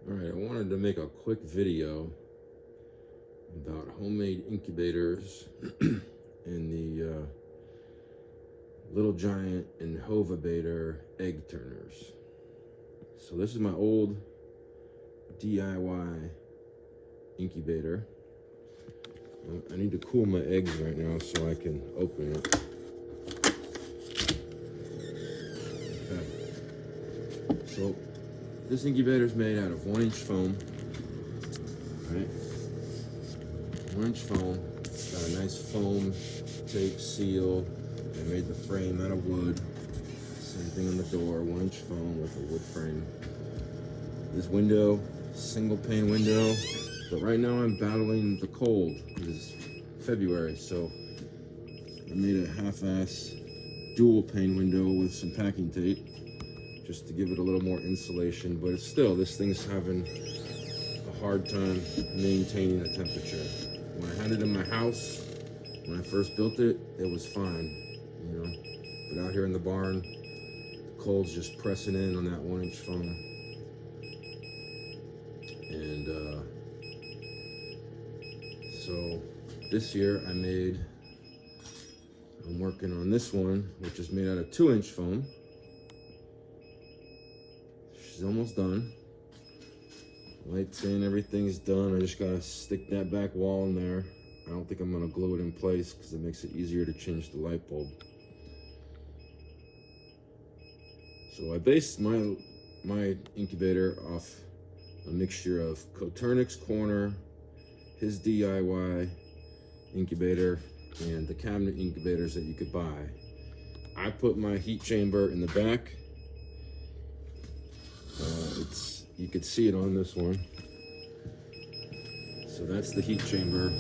Alright, I wanted to make a quick video about homemade incubators and the Little Giant and Hova Bator egg turners. So this is my old DIY incubator. I need to cool my eggs right now so I can open it. Okay. So this incubator is made out of 1-inch foam. Right? 1-inch foam. Got a nice foam tape seal. I made the frame out of wood. Same thing on the door, 1-inch foam with a wood frame. This window, single pane window. But right now I'm battling the cold because it's February, so I made a half-ass dual pane window with some packing tape just to give it a little more insulation, but it's still, this thing's having a hard time maintaining the temperature. When I had it in my house, when I first built it, it was fine, you know, but out here in the barn, the cold's just pressing in on that 1-inch foam. And so this year I'm working on this one, which is made out of 2-inch foam. She's almost done. Lights in, everything's done. I just gotta stick that back wall in there. I don't think I'm gonna glue it in place because it makes it easier to change the light bulb. So I based my incubator off a mixture of Coturnix Corner, his DIY incubator, and the cabinet incubators that you could buy. I put my heat chamber in the back. You could see it on this one. So that's the heat chamber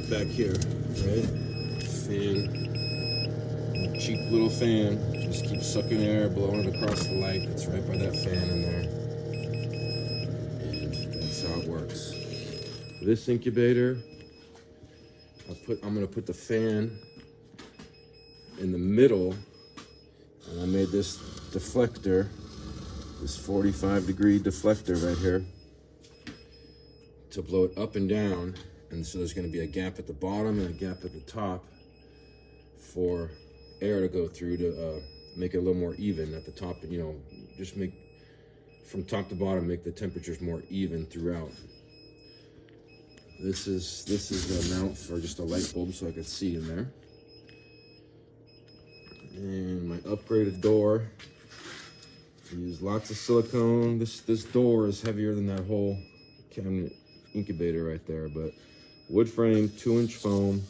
back here, right? Fan, cheap little fan, just keeps sucking air, blowing it across the light. It's right by that fan in there. And that's how it works. This incubator, I'm gonna put the fan in the middle, and I made this deflector, this 45-degree deflector right here, to blow it up and down. And so there's gonna be a gap at the bottom and a gap at the top for air to go through to make it a little more even at the top, you know, just make, from top to bottom, make the temperatures more even throughout. This is the mount for just a light bulb so I could see in there. And my upgraded door, I use lots of silicone. This door is heavier than that whole cabinet incubator right there, but wood frame, 2-inch foam.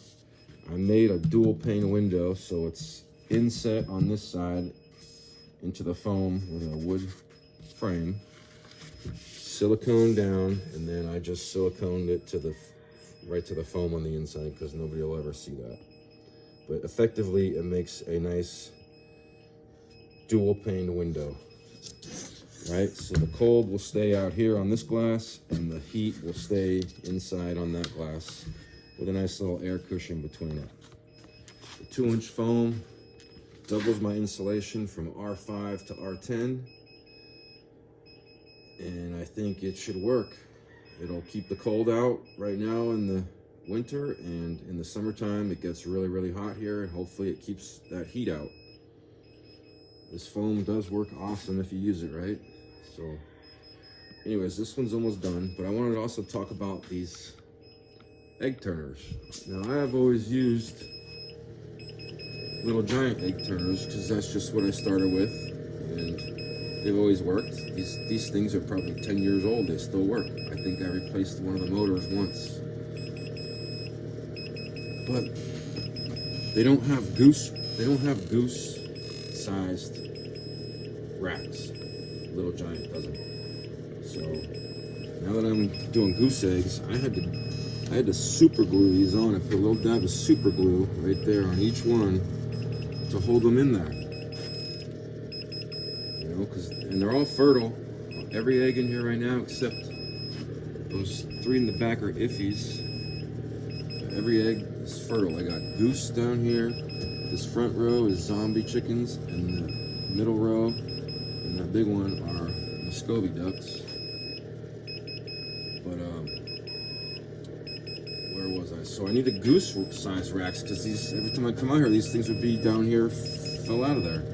I made a dual pane window, so it's inset on this side into the foam with a wood frame. Silicone down, and then I just siliconed it right to the foam on the inside because nobody will ever see that. But effectively, it makes a nice dual pane window, right? So the cold will stay out here on this glass, and the heat will stay inside on that glass with a nice little air cushion between it. The 2-inch foam doubles my insulation from R5 to R10. And I think it should work. It'll keep the cold out right now in the winter, and in the summertime it gets really, really hot here, and hopefully it keeps that heat out. This foam does work awesome if you use it right. So anyways, this one's almost done, but I wanted to also talk about these egg turners. Now, I have always used Little Giant egg turners because that's just what I started with, and they've always worked. These things are probably 10 years old. They still work. I think I replaced one of the motors once. But they don't have goose-sized racks. Little Giant doesn't. So now that I'm doing goose eggs, I had to super glue these on. I put a little dab of super glue right there on each one to hold them in there. And they're all fertile. Every egg in here right now, except those 3 in the back are iffies. Every egg is fertile. I got goose down here. This front row is zombie chickens, and the middle row and that big one are Muscovy ducks. But where was I? So I needed goose size racks because these, every time I come out here, these things would be down here, fell out of there.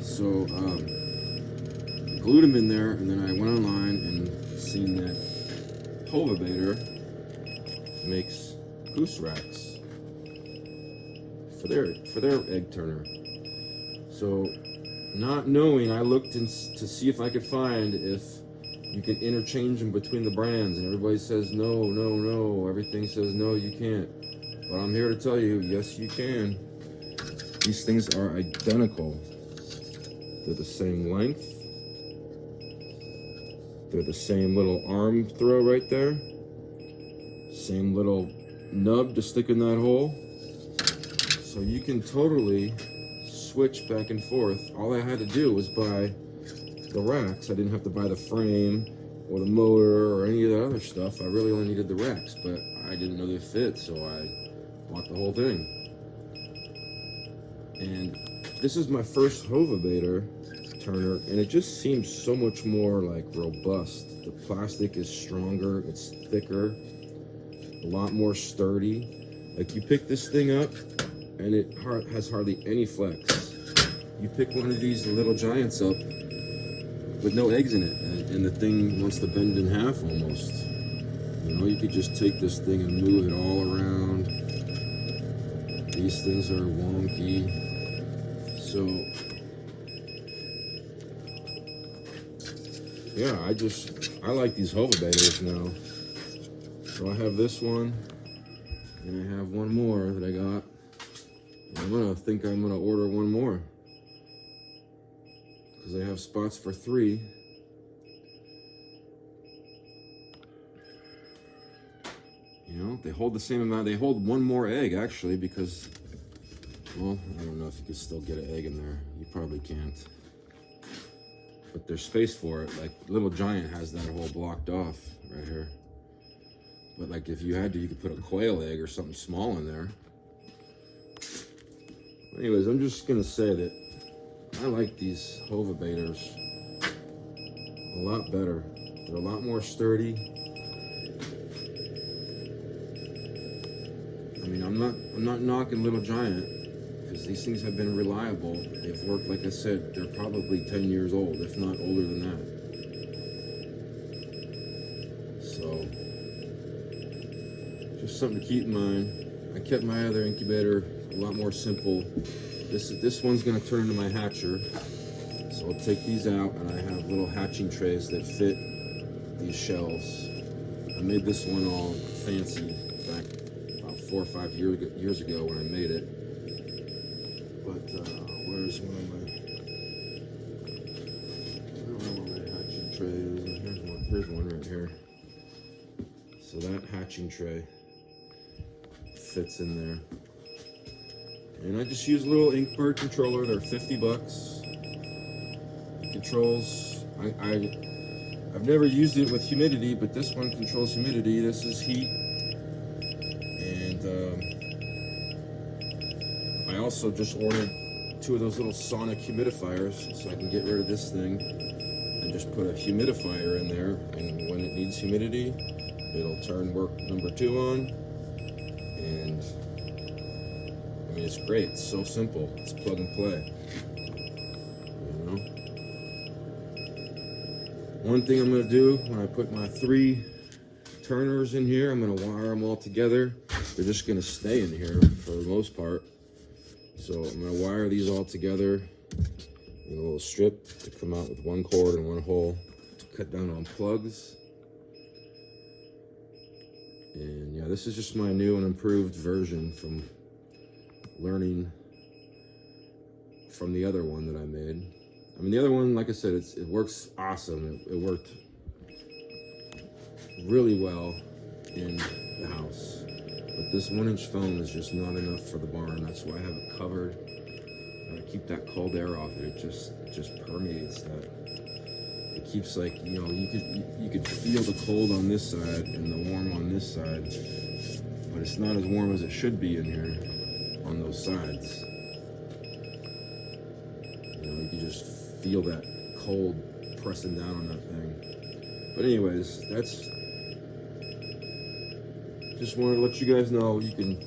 So I glued them in there, and then I went online and seen that Hova Bator makes goose racks for their egg turner. So, not knowing, I looked to see if I could find if you can interchange them between the brands, and everybody says no, no, no. Everything says no, you can't. But I'm here to tell you, yes, you can. These things are identical. They're the same length. They're the same little arm throw right there. Same little nub to stick in that hole. So you can totally switch back and forth. All I had to do was buy the racks. I didn't have to buy the frame or the motor or any of the other stuff. I really only needed the racks, but I didn't know they fit, so I bought the whole thing. And this is my first Hova Bator turner, and it just seems so much more like robust. The plastic is stronger, it's thicker, a lot more sturdy. Like, you pick this thing up and it has hardly any flex. You pick one of these little giants up with no eggs in it, and the thing wants to bend in half almost. You know, you could just take this thing and move it all around. These things are wonky. So, yeah, I like these Hova Bators now. So I have this one, and I have one more that I got. I'm gonna order one more, because I have spots for 3. You know, they hold the same amount. They hold one more egg, actually, because, well, I don't know if you could still get an egg in there. You probably can't. But there's space for it. Like, Little Giant has that hole blocked off right here. But, like, if you had to, you could put a quail egg or something small in there. Anyways, I'm just gonna say that I like these Hova Bators a lot better. They're a lot more sturdy. I mean, I'm not knocking Little Giant, because these things have been reliable. They've worked, like I said, they're probably 10 years old, if not older than that. So, just something to keep in mind. I kept my other incubator a lot more simple. This one's gonna turn into my hatcher. So I'll take these out, and I have little hatching trays that fit these shelves. I made this one all fancy back about 4 or 5 years ago when I made it. But where's one of my hatching trays? Here's one right here. So that hatching tray fits in there. And I just use a little Inkbird controller. They're 50 bucks. It controls, I've never used it with humidity, but this one controls humidity. This is heat. And I also just ordered 2 of those little sonic humidifiers, so I can get rid of this thing and just put a humidifier in there. And when it needs humidity, it'll turn work number 2 on. And I mean, it's great. It's so simple. It's plug and play. You know? One thing I'm going to do when I put my 3 turners in here, I'm going to wire them all together. They're just going to stay in here for the most part. So I'm going to wire these all together in a little strip to come out with 1 cord and 1 hole to cut down on plugs. And yeah, this is just my new and improved version from learning from the other one that I made. I mean, the other one, like I said, it works awesome. It worked really well in the house. But this 1-inch foam is just not enough for the barn. That's why I have it covered. I keep that cold air off it. It just permeates that. It keeps, like, you know, you could feel the cold on this side and the warm on this side, but it's not as warm as it should be in here on those sides. You know, you can just feel that cold pressing down on that thing. But anyways, that's, just wanted to let you guys know you can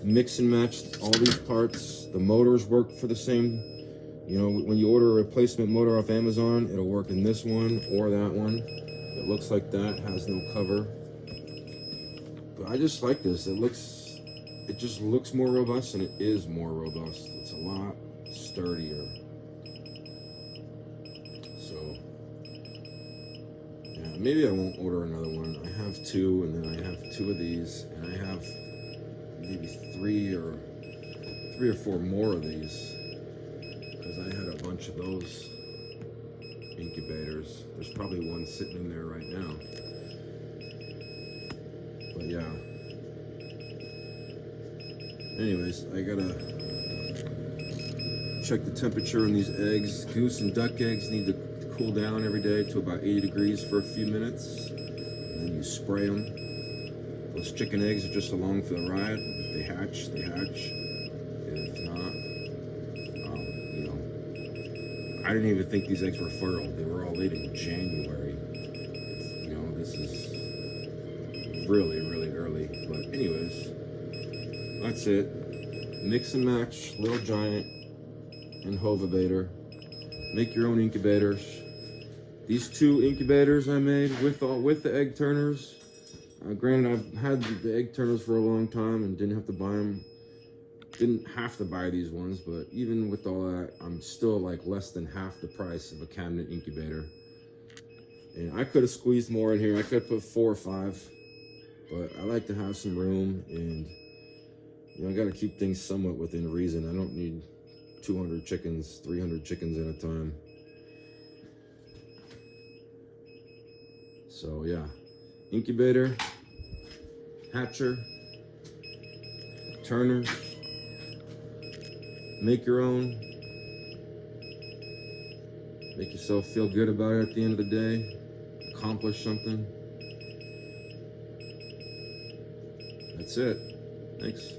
mix and match all these parts. The motors work for the same, you know, when you order a replacement motor off Amazon, it'll work in this one or that one. It looks like that, has no cover. But I just like this. It just looks more robust, and it is more robust. It's a lot sturdier. So, yeah, maybe I won't order another one. I have two, and then I have two of these, and I have maybe three or four more of these, because I had a bunch of those incubators. There's probably one sitting in there right now. But yeah. Anyways, I gotta check the temperature on these eggs. Goose and duck eggs need to cool down every day to about 80 degrees for a few minutes. And then you spray them. Those chicken eggs are just along for the ride. If they hatch, they hatch. If not, you know, I didn't even think these eggs were fertile. They were all laid in January. You know, this is really, really early. But anyways, that's it. Mix and match Little Giant and Hova Bator. Make your own incubators. These two incubators I made with the egg turners. Granted, I've had the egg turners for a long time and didn't have to buy them. Didn't have to buy these ones, but even with all that, I'm still like less than half the price of a cabinet incubator. And I could have squeezed more in here. I could have put 4 or 5, but I like to have some room, and you know, I got to keep things somewhat within reason. I don't need 200 chickens, 300 chickens at a time. So yeah, incubator, hatcher, turner, make your own. Make yourself feel good about it at the end of the day. Accomplish something. That's it. Thanks.